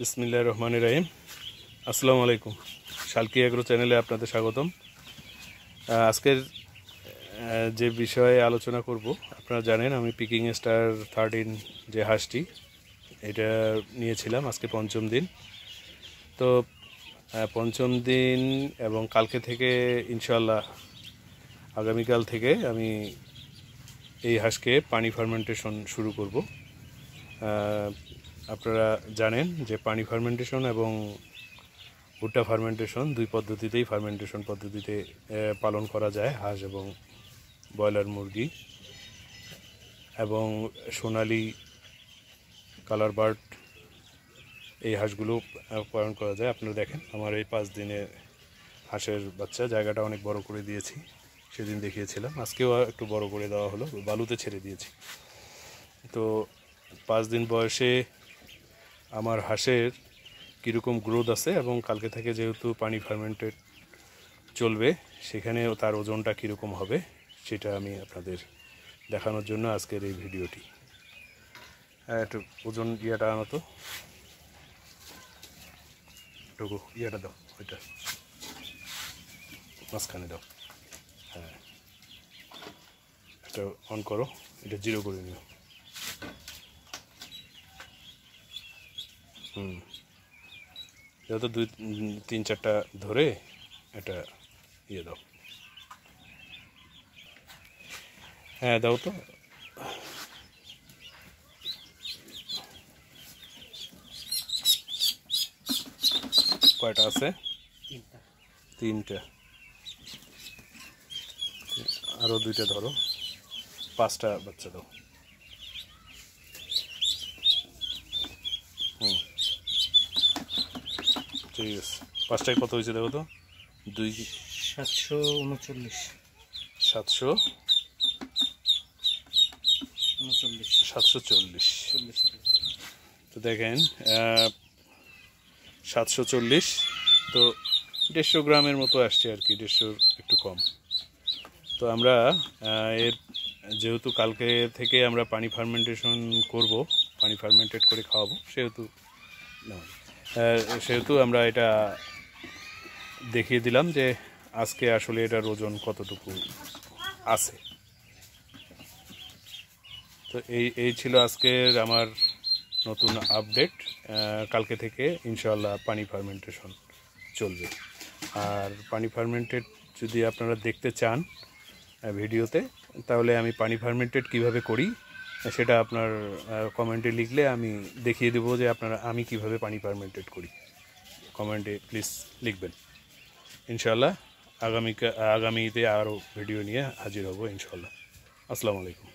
বিসমিল্লাহির রহমানির রহিম। আসসালামু আলাইকুম। শালকি এগ্রো চ্যানেলে আপনাদের স্বাগতম। আজকের যে বিষয়ে আলোচনা করব, আপনারা জানেন আমি পিকিং স্টার 13 যে হাঁসটি এটা নিয়েছিলাম আজকে পঞ্চম দিন। তো পঞ্চম দিন এবং কালকে থেকে ইনশাআল্লাহ আগামীকাল থেকে আমি এই হাঁসকে পানি ফার্মেন্টেশন শুরু করব। আপনারা জানেন যে পানি ফার্মেন্টেশন এবং ভুট্টা ফার্মেন্টেশন দুই পদ্ধতিতেই ফার্মেন্টেশন পদ্ধতিতে পালন করা যায় হাঁস এবং ব্রয়লার মুরগি এবং সোনালি কালার বার্ড এই হাঁসগুলো পালন করা যায়। আপনারা দেখেন আমার এই 5 দিনের হাঁসের বাচ্চা, জায়গাটা অনেক বড় করে দিয়েছি, সেদিন দেখিয়েছিলাম, আজকেও একটু বড় করে দেওয়া হলো, বালুতে ছেড়ে দিয়েছি। তো 5 দিন বয়সে আমার হাঁসের কীরকম গ্রোথ আছে এবং কালকে থেকে যেহেতু পানি ফার্মেন্টেড চলবে সেখানেও তার ওজনটা কীরকম হবে সেটা আমি আপনাদের দেখানোর জন্য আজকের এই ভিডিওটি। একটু ওজন ইয়েটা আনো তো, একটু ইয়েটা দাও, ওইটা মাঝখানে দাও। হ্যাঁ, এটা অন করো, এটা 0 করে নিও। যেহেতু 2-3-4টা ধরে এটা ইয়ে দাও। হ্যাঁ দাও তো। কয়টা আছে? 3টা। আরও 2টা ধরো, 5টা বাচ্চা দাও। ঠিক আছে, 5টায় কত হয়েছে দেখো তো? 739। 740। তো দেখেন 740, তো 150 গ্রামের মতো আসছে আর কি, 150 একটু কম। তো আমরা এর যেহেতু কালকে থেকে আমরা পানি ফার্মেন্টেশন করব, পানি ফার্মেন্টেড করে খাওয়াবো, সেহেতু আমরা এটা দেখিয়ে দিলাম যে আজকে আসলে এটার ওজন কতটুকু আছে। তো এই ছিল আজকের আমার নতুন আপডেট। কালকে থেকে ইনশাআল্লাহ পানি ফার্মেন্টেশন চলবে। আর পানি ফার্মেন্টেড যদি আপনারা দেখতে চান ভিডিওতে, তাহলে আমি পানি ফার্মেন্টেড কিভাবে করি সেটা আপনার কমেন্টে লিখলে আমি দেখিয়ে দেবো যে আমি কিভাবে পানি ফার্মেন্টেড করি। কমেন্টে প্লিজ লিখবেন। ইনশাআল্লাহ আগামীতে আরও ভিডিও নিয়ে হাজির হব ইনশাআল্লাহ। আসসালামু আলাইকুম।